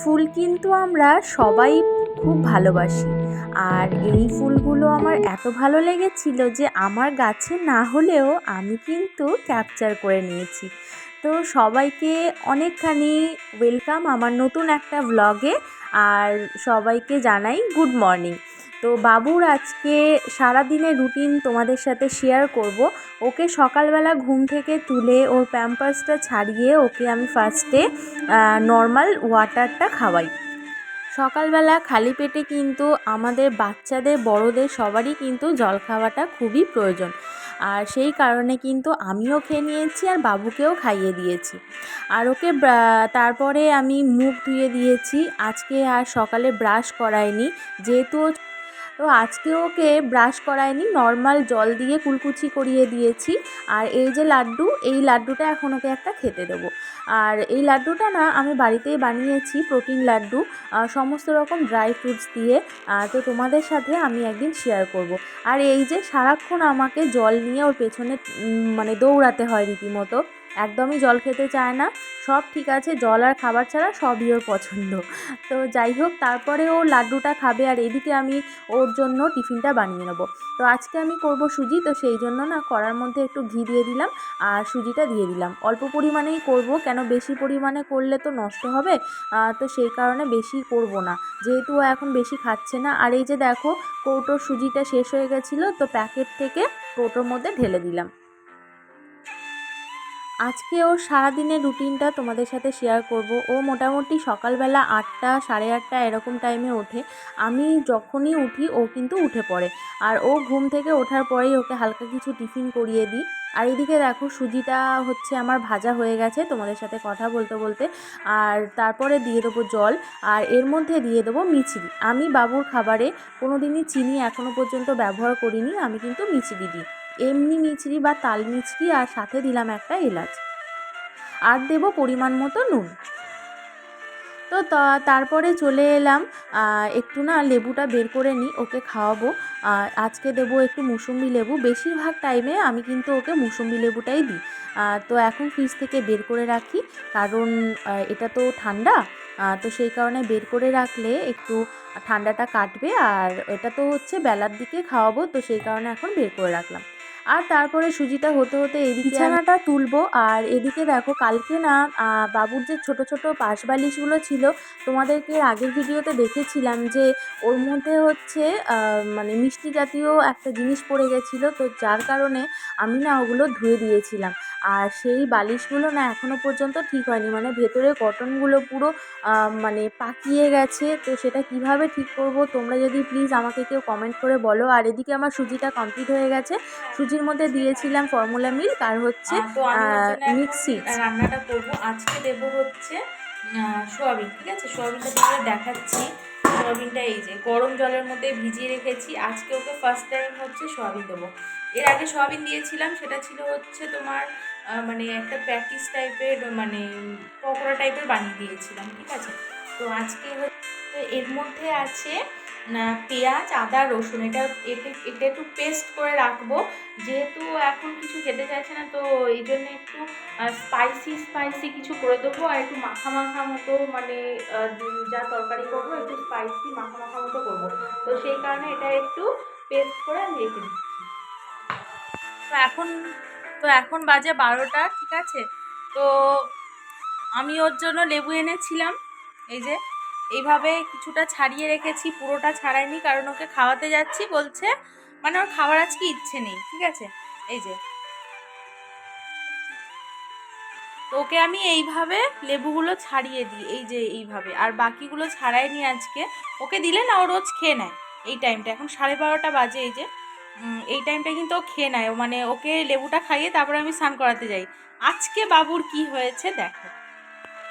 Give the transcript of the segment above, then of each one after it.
ফুল কিন্তু আমরা সবাই খুব ভালোবাসি। আর এই ফুলগুলো আমার এত ভালো লেগেছিল যে আমার গাছে না হলেও আমি কিন্তু ক্যাপচার করে নিয়েছি। তো সবাইকে অনেকখানি ওয়েলকাম আমার নতুন একটা ব্লগে। আর সবাইকে জানাই গুড মর্নিং। তো বাবুর আজকে সারাদিনের রুটিন তোমাদের সাথে শেয়ার করব। ওকে সকালবেলা ঘুম থেকে তুলে ওর প্যাম্পার্সটা ছাড়িয়ে ওকে আমি ফার্স্টে নর্মাল ওয়াটারটা খাওয়াই। সকালবেলা খালি পেটে কিন্তু আমাদের বাচ্চাদের বড়দের সবারই কিন্তু জল খাওয়াটা খুবই প্রয়োজন। আর সেই কারণে কিন্তু আমিও খেয়ে নিয়েছি আর বাবুকেও খাইয়ে দিয়েছি। আর ওকে তারপরে আমি মুখ ধুয়ে দিয়েছি। আজকে আর সকালে ব্রাশ করাইনি, যেহেতু তো আজকে ওকে ব্রাশ করায়নি, নর্মাল জল দিয়ে কুলকুচি করিয়ে দিয়েছি। আর এই যে লাড্ডু, এই লাড্ডুটা এখন ওকে একটা খেতে দেবো। আর এই লাড্ডুটা না আমি বাড়িতেই বানিয়েছি, প্রোটিন লাড্ডু, সমস্ত রকম ড্রাই ফ্রুটস দিয়ে। তো তোমাদের সাথে আমি একদিন শেয়ার করব। আর এই যে সারাক্ষণ আমাকে জল নিয়ে ওর পেছনে মানে দৌড়াতে হয় রীতিমতো, একদমই জল খেতে চায় না। সব ঠিক আছে, জল আর খাবার ছাড়া সবই ওর পছন্দ। তো যাই হোক, তারপরে ও লাড্ডুটা খাবে আর এদিকে আমি ওর জন্য টিফিনটা বানিয়ে নেবো। তো আজকে আমি করব সুজি, তো সেই জন্য না কড়ার মধ্যে একটু ঘি দিয়ে দিলাম আর সুজিটা দিয়ে দিলাম। অল্প পরিমাণেই করব, কেন বেশি পরিমাণে করলে তো নষ্ট হবে। তো সেই কারণে বেশি করব না, যেহেতু ও এখন বেশি খাচ্ছে না। আর এই যে দেখো, কৌটোর সুজিটা শেষ হয়ে গেছিলো, তো প্যাকেট থেকে কৌটোর মধ্যে ঢেলে দিলাম। আজকে ওর সারাদিনের রুটিনটা তোমাদের সাথে শেয়ার করব। ও মোটামুটি সকালবেলা 8টা, 8:30 এরকম টাইমে ওঠে। আমি যখনই উঠি ও কিন্তু উঠে পড়ে। আর ও ঘুম থেকে ওঠার পরেই ওকে হালকা কিছু টিফিন করিয়ে দিই। আর এদিকে দেখো, সুজিটা হচ্ছে আমার ভাজা হয়ে গেছে তোমাদের সাথে কথা বলতে বলতে। আর তারপরে দিয়ে দেবো জল, আর এর মধ্যে দিয়ে দেবো মিছরি। আমি বাবুর খাবারে কোনো দিনই চিনি এখনও পর্যন্ত ব্যবহার করিনি, আমি কিন্তু মিছরি দিই, এমনি মিছরি বা তাল মিছরি, আর সাথে দিলাম একটা এলাচ, আর দেব পরিমাণ মতো নুন। তো তারপরে চলে এলাম, একটু না লেবুটা বের করে নিই, ওকে খাওয়াবো। আজকে দেবো একটু মুসুম্বি লেবু, বেশিরভাগ টাইমে আমি কিন্তু ওকে মুসুম্বি লেবুটাই দিই। তো এখন ফ্রিজ থেকে বের করে রাখি, কারণ এটা তো ঠান্ডা। তো সেই কারণে বের করে রাখলে একটু ঠান্ডাটা কাটবে। আর এটা তো হচ্ছে বেলার দিকে খাওয়াবো, তো সেই কারণে এখন বের করে রাখলাম। আর তারপরে সুজিটা হতে হতে এদিকে বিছানাটা তুলবো। আর এদিকে দেখো, কালকে না বাবুর যে ছোট ছোট পাশ বালিশগুলো ছিল, তোমাদেরকে আগের ভিডিওতে দেখেছিলাম যে ওর মধ্যে হচ্ছে মানে মিষ্টি জাতীয় একটা জিনিস পড়ে গেছিলো, তো যার কারণে আমি না ওগুলো ধুয়ে দিয়েছিলাম। আর সেই বালিশগুলো না এখনও পর্যন্ত ঠিক হয়নি, মানে ভেতরে কটনগুলো পুরো মানে পাকিয়ে গেছে। তো সেটা কিভাবে ঠিক করব, তোমরা যদি প্লিজ আমাকে কেউ কমেন্ট করে বলো। আর এদিকে আমার সুজিটা কমপ্লিট হয়ে গেছে। সুজির মধ্যে দিয়েছিলাম ফর্মুলা মিল্ক আর হচ্ছে তো আমি ওর জন্য মিক্স এখন সিডস। রান্নাটা করবো। আজকে দেবো হচ্ছে সোয়াবিন। ঠিক আছে, সোয়াবিনটা তোমাদের দেখাচ্ছি। সোয়াবিনটা এই যে গরম জলের মধ্যে ভিজিয়ে রেখেছি। আজকে ওকে ফার্স্ট টাইম হচ্ছে সোয়াবিন দেবো। এর আগে সোয়াবিন দিয়েছিলাম, সেটা ছিল হচ্ছে তোমার মানে একটা প্যাটিস টাইপের, মানে পকোড়া টাইপের বানিয়ে দিয়েছিলাম। ঠিক আছে, তো আজকে হচ্ছে এর মধ্যে আছে পেঁয়াজ, আদা, রসুন। এটা একটু পেস্ট করে রাখবো, যেহেতু এখন কিছু খেতে চাইছে না, তো এই জন্য একটু স্পাইসি কিছু করে দেবো। আর একটু মাখা মাখা মতো, মানে যা তরকারি করবো একটু স্পাইসি মাখা মাখা মতো করবো। তো সেই কারণে এটা একটু পেস্ট করে আমি রেখে দিচ্ছি। তো এখন এখন বাজে 12টা। ঠিক আছে, তো আমি ওর জন্য লেবু এনেছিলাম। এই যে এইভাবে কিছুটা ছাড়িয়ে রেখেছি, পুরোটা ছাড়াইনি, কারণ ওকে খাওয়াতে যাচ্ছি, বলছে মানে ওর খাবার আজকে ইচ্ছে নেই। ঠিক আছে, এই যে ওকে আমি এইভাবে লেবুগুলো ছাড়িয়ে দিই, এই যে এইভাবে। আর বাকিগুলো ছাড়াইনি আজকে, ওকে দিলে না ও রোজ খেয়ে নেয় এই টাইমটা। এখন 12:30 বাজে, এই যে এই টাইমটা কিন্তু ও খেয়ে নেয়, মানে ওকে লেবুটা খাইয়ে তারপরে আমি স্নান করাতে যাই। আজকে বাবুর কি হয়েছে দেখো।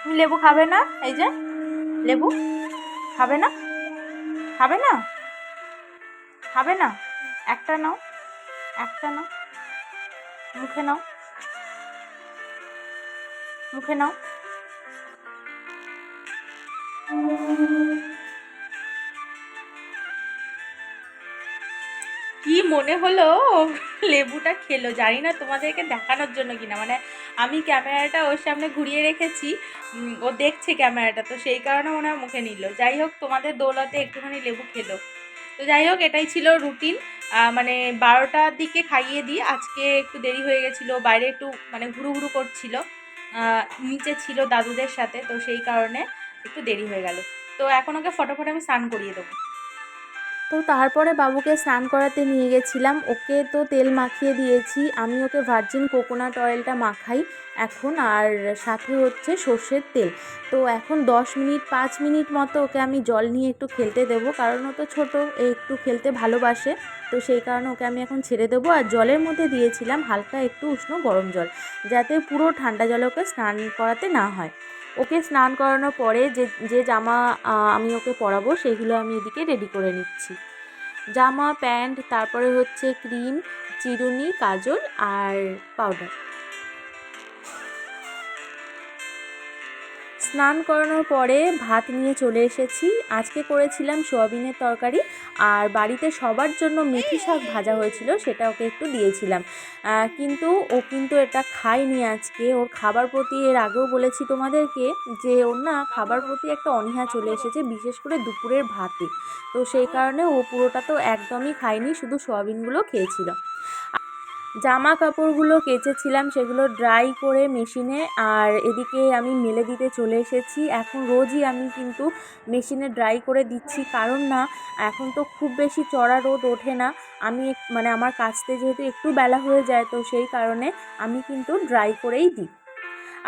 তুমি লেবু খাবে না? এই যে লেবু খাবে না, খাবে না, খাবে না। একটা নাও, একটা নাও, মুখে নাও, মুখে নাও। কি মনে হলো ও লেবুটা খেলো, জানি না তোমাদেরকে দেখানোর জন্য কিনা, মানে আমি ক্যামেরাটা ওর সামনে ঘুরিয়ে রেখেছি, ও দেখছে ক্যামেরাটা, তো সেই কারণে মনে হয় মুখে নিল। যাই হোক, তোমাদের দৌলতে একটুখানি লেবু খেলো। তো যাই হোক, এটাই ছিল রুটিন। মানে 12টার দিকে খাইয়ে দিই। আজকে একটু দেরি হয়ে গেছিলো, বাইরে একটু মানে ঘুরু ঘুরু করছিল, নিচে ছিল দাদুদের সাথে, তো সেই কারণে একটু দেরি হয়ে গেল। তো এখন ওকে ফটোফট আমি স্নান করিয়ে দেবো। তো তারপরে বাবুকে স্নান করাতে নিয়ে গেছিলাম। ওকে তো তেল মাখিয়ে দিয়েছি, আমি ওকে ভার্জিন কোকোনাট অয়েলটা মাখাই এখন, আর সাথে হচ্ছে সর্ষের তেল। তো এখন 10 মিনিট 5 মিনিট মতো ওকে আমি জল নিয়ে একটু খেলতে দেবো, কারণ ও তো ছোটো, একটু খেলতে ভালোবাসে। তো সেই কারণে ওকে আমি এখন ছেড়ে দেবো। আর জলের মধ্যে দিয়েছিলাম হালকা একটু উষ্ণ গরম জল, যাতে পুরো ঠান্ডা জলে ওকে স্নান করাতে না হয়। ওকে স্নান করানোর পরে যে যে জামা আমি ওকে পরাবো সেগুলো আমি এদিকে রেডি করে নিচ্ছি। জামা, প্যান্ট, তারপরে হচ্ছে ক্রিম, চিরুনি, কাজল আর পাউডার। স্নান করানোর পরে ভাত নিয়ে চলে এসেছি। আজকে করেছিলাম সোয়াবিনের তরকারি, আর বাড়িতে সবার জন্য মেথি শাক ভাজা হয়েছিল, সেটা ওকে একটু দিয়েছিলাম। কিন্তু ও কিন্তু এটা খায়নি আজকে। ওর খাবার প্রতি, এর আগেও বলেছি তোমাদেরকে যে ওর না খাবার প্রতি একটা অনীহা চলে এসেছে, বিশেষ করে দুপুরের ভাতে। তো সেই কারণে ও পুরোটা তো একদমই খায়নি, শুধু সোয়াবিনগুলো খেয়েছিল। জামা কাপড়গুলো কেচেছিলাম, সেগুলো ড্রাই করে মেশিনে, আর এদিকে আমি মেলে দিতে চলে এসেছি। এখন রোজই আমি কিন্তু মেশিনে ড্রাই করে দিচ্ছি, কারণ না এখন তো খুব বেশি চড়া রোদ ওঠে না। আমি মানে আমার কাচতে যেহেতু একটু বেলা হয়ে যায়, তো সেই কারণে আমি কিন্তু ড্রাই করেই দিই।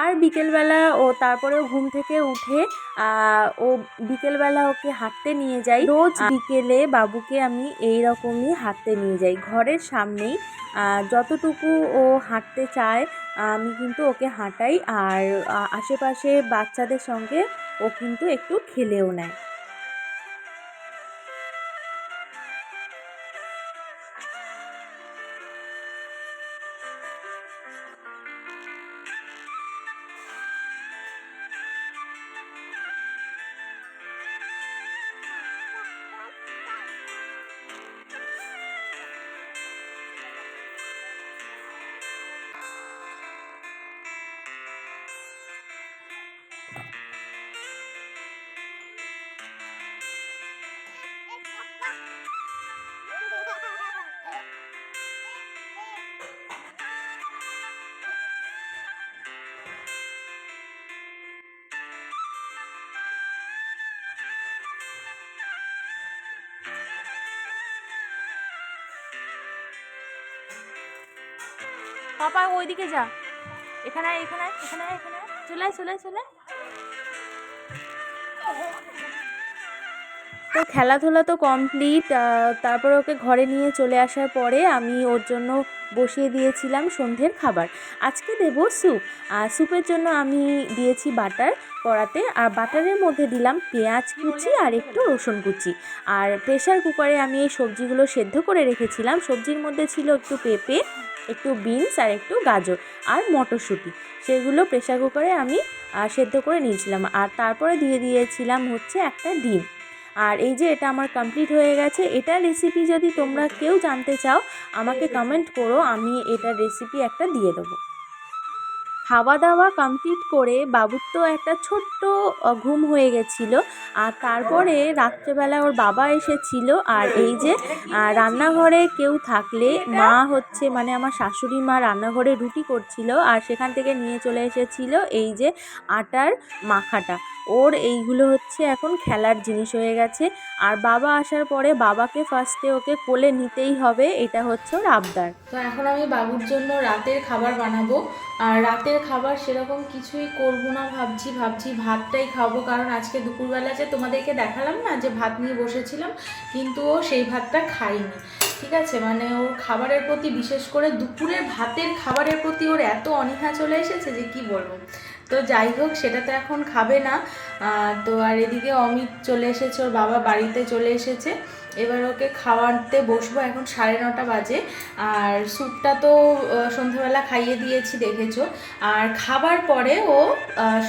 আর বিকেলবেলা তারপরেও ঘুম থেকে উঠে ও বিকেলবেলা ওকে হাঁটতে নিয়ে যাই। রোজ বিকেলে বাবুকে আমি এই রকমই হাঁটতে নিয়ে যাই ঘরের সামনেই। যতটুকু ও হাঁটতে চায় আমি কিন্তু ওকে হাঁটাই, আর আশেপাশে বাচ্চাদের সঙ্গে ও কিন্তু একটু খেলেও নেয়। পাপা ওইদিকে যা, এখানে এখানে এখানে এখানে চলে চলে চলে। তো খেলাধুলা তো কমপ্লিট। তারপর ওকে ঘরে নিয়ে চলে আসার পরে আমি ওর জন্য বসিয়ে দিয়েছিলাম সন্ধ্যের খাবার। আজকে দেব স্যুপ। স্যুপের জন্য আমি দিয়েছি বাটার কড়াতে, আর বাটারের মধ্যে দিলাম পেঁয়াজ কুচি আর একটু রসুন কুচি। আর প্রেশার কুকারে আমি এই সবজিগুলো সেদ্ধ করে রেখেছিলাম। সবজির মধ্যে ছিল একটু পেঁপে, একটু বিনস আর একটু গাজর আর মটরশুঁটি। সেগুলো প্রেশার কুকারে আমি সেদ্ধ করে নিয়েছিলাম, আর তারপরে দিয়ে দিয়েছিলাম হচ্ছে একটা ডিম। আর এই যে এটা আমার কমপ্লিট হয়ে গেছে। এটার রেসিপি যদি তোমরা কেউ জানতে চাও আমাকে কমেন্ট করো, আমি এটার রেসিপি একটা দিয়ে দেবো। খাওয়া দাওয়া কমপ্লিট করে বাবুর তো একটা ছোট্ট ঘুম হয়ে গেছিলো। আর তারপরে রাত্রেবেলা ওর বাবা এসেছিল, আর এই যে রান্নাঘরে কেউ থাকলে মা হচ্ছে মানে আমার শাশুড়ি মা রান্নাঘরে রুটি করছিল, আর সেখান থেকে নিয়ে চলে এসেছিল এই যে আটার মাখাটা। ওর এইগুলো হচ্ছে এখন খেলার জিনিস হয়ে গেছে। আর বাবা আসার পরে বাবাকে ফার্স্টে ওকে কোলে নিতেই হবে, এটা হচ্ছে ওর আবদার। তো এখন আমি বাবুর জন্য রাতের খাবার বানাবো। আর রাতের খাবার সেরকম কিছুই করব না, ভাবছি ভাতটাই খাবো, কারণ আজকে দুপুরবেলা যে তোমাদেরকে দেখালাম না যে ভাত নিয়ে বসেছিলাম, কিন্তু ও সেই ভাতটা খায়নি। ঠিক আছে, মানে ওর খাবারের প্রতি, বিশেষ করে দুপুরের ভাতের খাবারের প্রতি ওর এত অনীহা চলে এসেছে যে কি বলবো। তো যাই হোক, সেটা তো এখন খাবে না। তো আর এদিকে অমিত চলে এসেছে, ওর বাবা বাড়িতে চলে এসেছে। এবার ওকে খাওয়াতে বসবো, এখন 9:30 বাজে। আর স্যুপটা তো সন্ধ্যাবেলা খাইয়ে দিয়েছি দেখেছো। আর খাবার পরে ও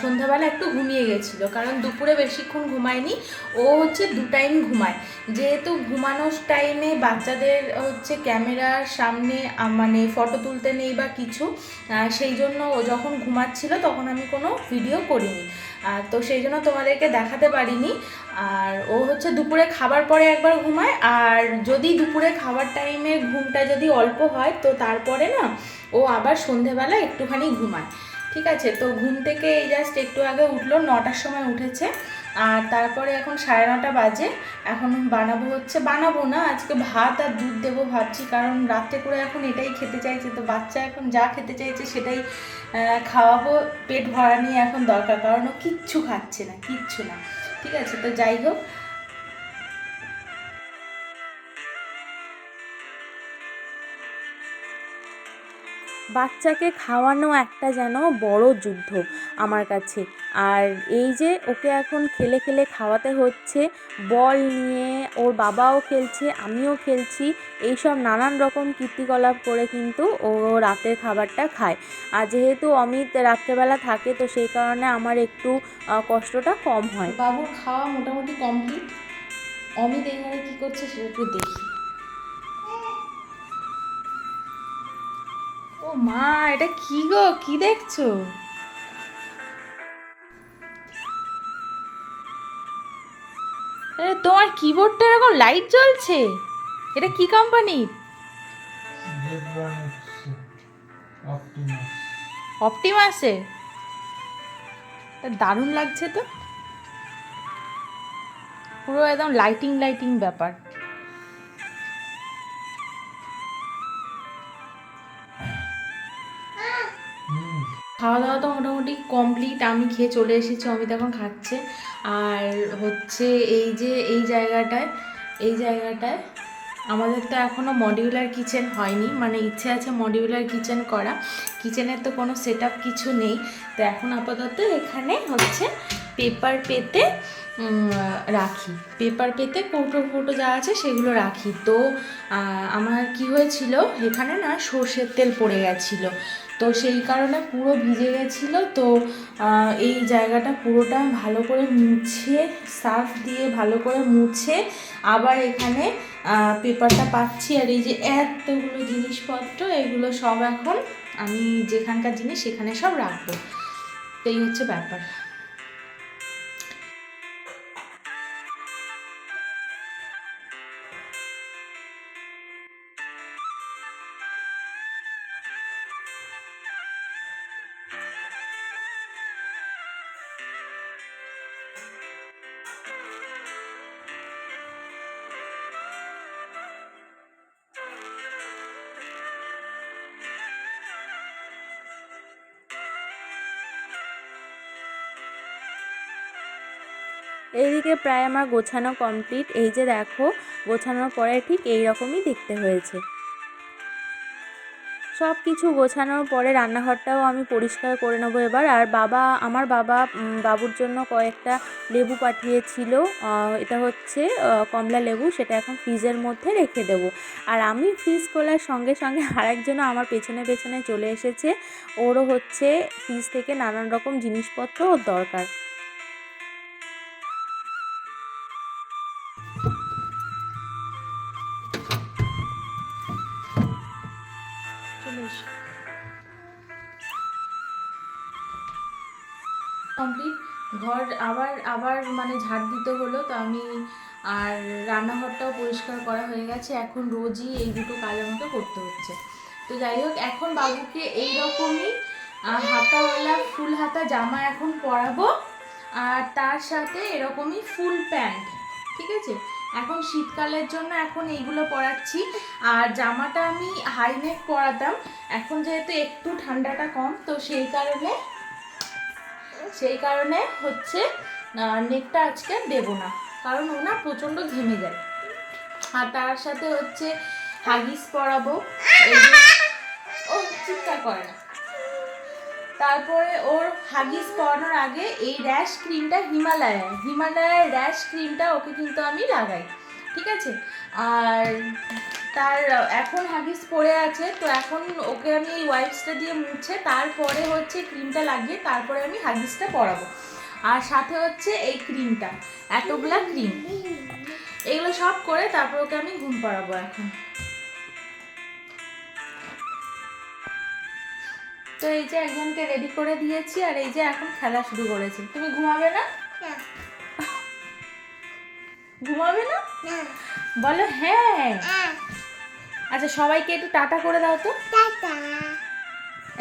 সন্ধ্যাবেলা একটু ঘুমিয়ে গেছিলো, কারণ দুপুরে বেশিক্ষণ ঘুমায়নি। ও হচ্ছে 2 টাইম ঘুমায়, যেহেতু ঘুমানোর টাইমে বাচ্চাদের হচ্ছে ক্যামেরার সামনে মানে ফটো তুলতে নেই বা কিছু, সেই জন্য ও যখন ঘুমাচ্ছিল তখন আমি কোনো ভিডিও করিনি, তো সেই জন্য তোমাদেরকে দেখাতে পারিনি। আর ও হচ্ছে দুপুরে খাবার পরে একবার ঘুমায়, আর যদি দুপুরে খাবার টাইমে ঘুমটা যদি অল্প হয় তো তারপরে না ও আবার সন্ধেবেলা একটুখানি ঘুমায়। ঠিক আছে, তো ঘুম থেকে এই জাস্ট একটু আগে উঠলো, 9টার সময় উঠেছে। আর তারপরে এখন 9:30 বাজে। এখন বানাবো না, আজকে ভাত আর দুধ দেবো ভাবছি, কারণ রাত্রে করে এখন এটাই খেতে চাইছে, তো বাচ্চা এখন যা খেতে চাইছে সেটাই খাওয়াবো। পেট ভরা নিয়ে এখন দরকার, কারণ ও কিচ্ছু খাচ্ছে না, কিচ্ছু না। ঠিক আছে, তো যাই হোক। বাচ্চাকে খাওয়ানো একটা যেন বড় যুদ্ধ আমার কাছে। আর এই যে ওকে এখন খেলে খেলে খাওয়াতে হচ্ছে, বল নিয়ে ওর বাবাও খেলছে, আমিও খেলছি, এইসব নানান রকম কীর্তিকলাপ করে কিন্তু ও রাতের খাবারটা খায়। আর যেহেতু অমিত রাত্রেবেলা থাকে, তো সেই কারণে আমার একটু কষ্টটা কম হয়। বাবুর খাওয়া মোটামুটি কমপ্লিট। অমিত এই ঘরে কী করছে সেটা একটু দেখি। ও মা, এটা কি গো, কি দেখছো? তোমার কিবোর্ডটা এরকম লাইট জ্বলছে, এটা কি কোম্পানির? অপটিমাসের। দারুণ লাগছে তো, পুরো একদম লাইটিং লাইটিং ব্যাপার। খাওয়া দাওয়া তো মোটামুটি কমপ্লিট, আমি খেয়ে চলে এসেছি, অমিত এখন খাচ্ছে। আর হচ্ছে এই জায়গাটায় আমাদের তো এখনও মডিউলার কিচেন হয়নি, মানে ইচ্ছে আছে মডিউলার কিচেন করা, কিচেনের তো কোনো সেট আপ কিছু নেই। তো এখন আপাতত এখানে হচ্ছে পেপার পেতে রাখি, পেপার পেতে কৌটো ফৌটো যা আছে সেগুলো রাখি। তো আমার কি হয়েছিল, এখানে না সর্ষের তেল পড়ে গেছিলো, তো সেই কারণে পুরো ভিজে গেছিলো। তো এই জায়গাটা পুরোটা ভালো করে মুছে, সার্ফ দিয়ে ভালো করে মুছে আবার এখানে পেপারটা পাচ্ছি। আর এই যে এতগুলো জিনিসপত্র, এগুলো সব এখন আমি যেখানকার জিনিস সেখানে সব রাখবো, তো এই হচ্ছে ব্যাপার। এইদিকে প্রায় আমার গোছানো কমপ্লিট। এই যে দেখো, গোছানোর পরে ঠিক এই রকমই দেখতে হয়েছে। সব কিছু গোছানোর পরে রান্নাঘরটাও আমি পরিষ্কার করে নেবো এবার। আর আমার বাবা বাবুর জন্য কয়েকটা লেবু পাঠিয়েছিল, এটা হচ্ছে কমলা লেবু, সেটা এখন ফ্রিজের মধ্যে রেখে দেবো। আর আমি ফ্রিজ খোলার সঙ্গে সঙ্গে আরেকজনও আমার পেছনে পেছনে চলে এসেছে, ওরও হচ্ছে ফ্রিজ থেকে নানান রকম জিনিসপত্র ওর দরকার। কমপ্লিট, ঘর আবার মানে ঝাড় দিতে হলো, তো আমি আর রান্নাঘরটাও পরিষ্কার করা হয়ে গেছে। এখন রোজই এই দুটো কাজ আমাকে করতে হচ্ছে। তো যাই হোক, এখন বাবুকে এইরকমই হাতাওয়ালা ফুল হাতা জামা এখন পরাবো, আর তার সাথে এরকমই ফুল প্যান্ট। ঠিক আছে, এখন শীতকালের জন্য এখন এইগুলো পরাচ্ছি। আর জামাটা আমি হাই নেক পরাতাম, এখন যেহেতু একটু ঠান্ডাটা কম, তো সেই কারণে হচ্ছে নেকটা আজকে দেবো না, কারণ ও না প্রচণ্ড ঘেমে যায়। আর তার সাথে হচ্ছে হাগিস পরাবো, ও চিৎকার করে না। তারপরে ওর হাগিস পরানোর আগে এই র্যাশ ক্রিমটা হিমালয়ার র্যাশ ক্রিমটা ওকে কিন্তু আমি লাগাই। ঠিক আছে। আর তার এখন হাগিস পড়ে আছে, তো এখন ওকে আমি এই ওয়াইপসটা দিয়ে মুছে তারপরে হচ্ছে ক্রিমটা লাগিয়ে তারপরে আমি হাগিসটা পরাবো। আর সাথে হচ্ছে এই ক্রিমটা, এতগুলা ক্রিম, এগুলো সব করে তারপর ওকে আমি ঘুম পাড়াবো এখন। তো এই যে একজনকে রেডি করে দিয়েছি, আর এই যে এখন খেলা শুরু করেছে। তুমি ঘুমাবে না? ঘুমাবে না? বলো হ্যাঁ। আচ্ছা সবাইকে একটু টাটা করে দাও তো,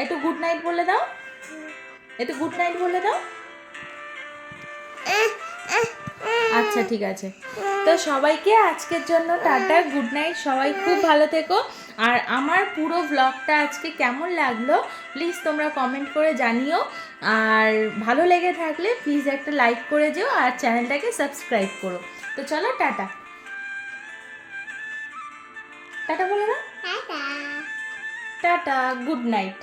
একটু গুড নাইট বলে দাও, একটু গুড নাইট বলে দাও। আচ্ছা ঠিক আছে, তো সবাইকে আজকের জন্য টাটা, গুড নাইট, সবাই খুব ভালো থেকো। আর আমার পুরো ব্লগটা আজকে কেমন লাগলো প্লিজ তোমরা কমেন্ট করে জানিও, আর ভালো লেগে থাকলে প্লিজ একটা লাইক করে যেও আর চ্যানেলটাকে সাবস্ক্রাইব করো। তো চলো টাটা, টাটা বলে না, টাটা, গুড নাইট।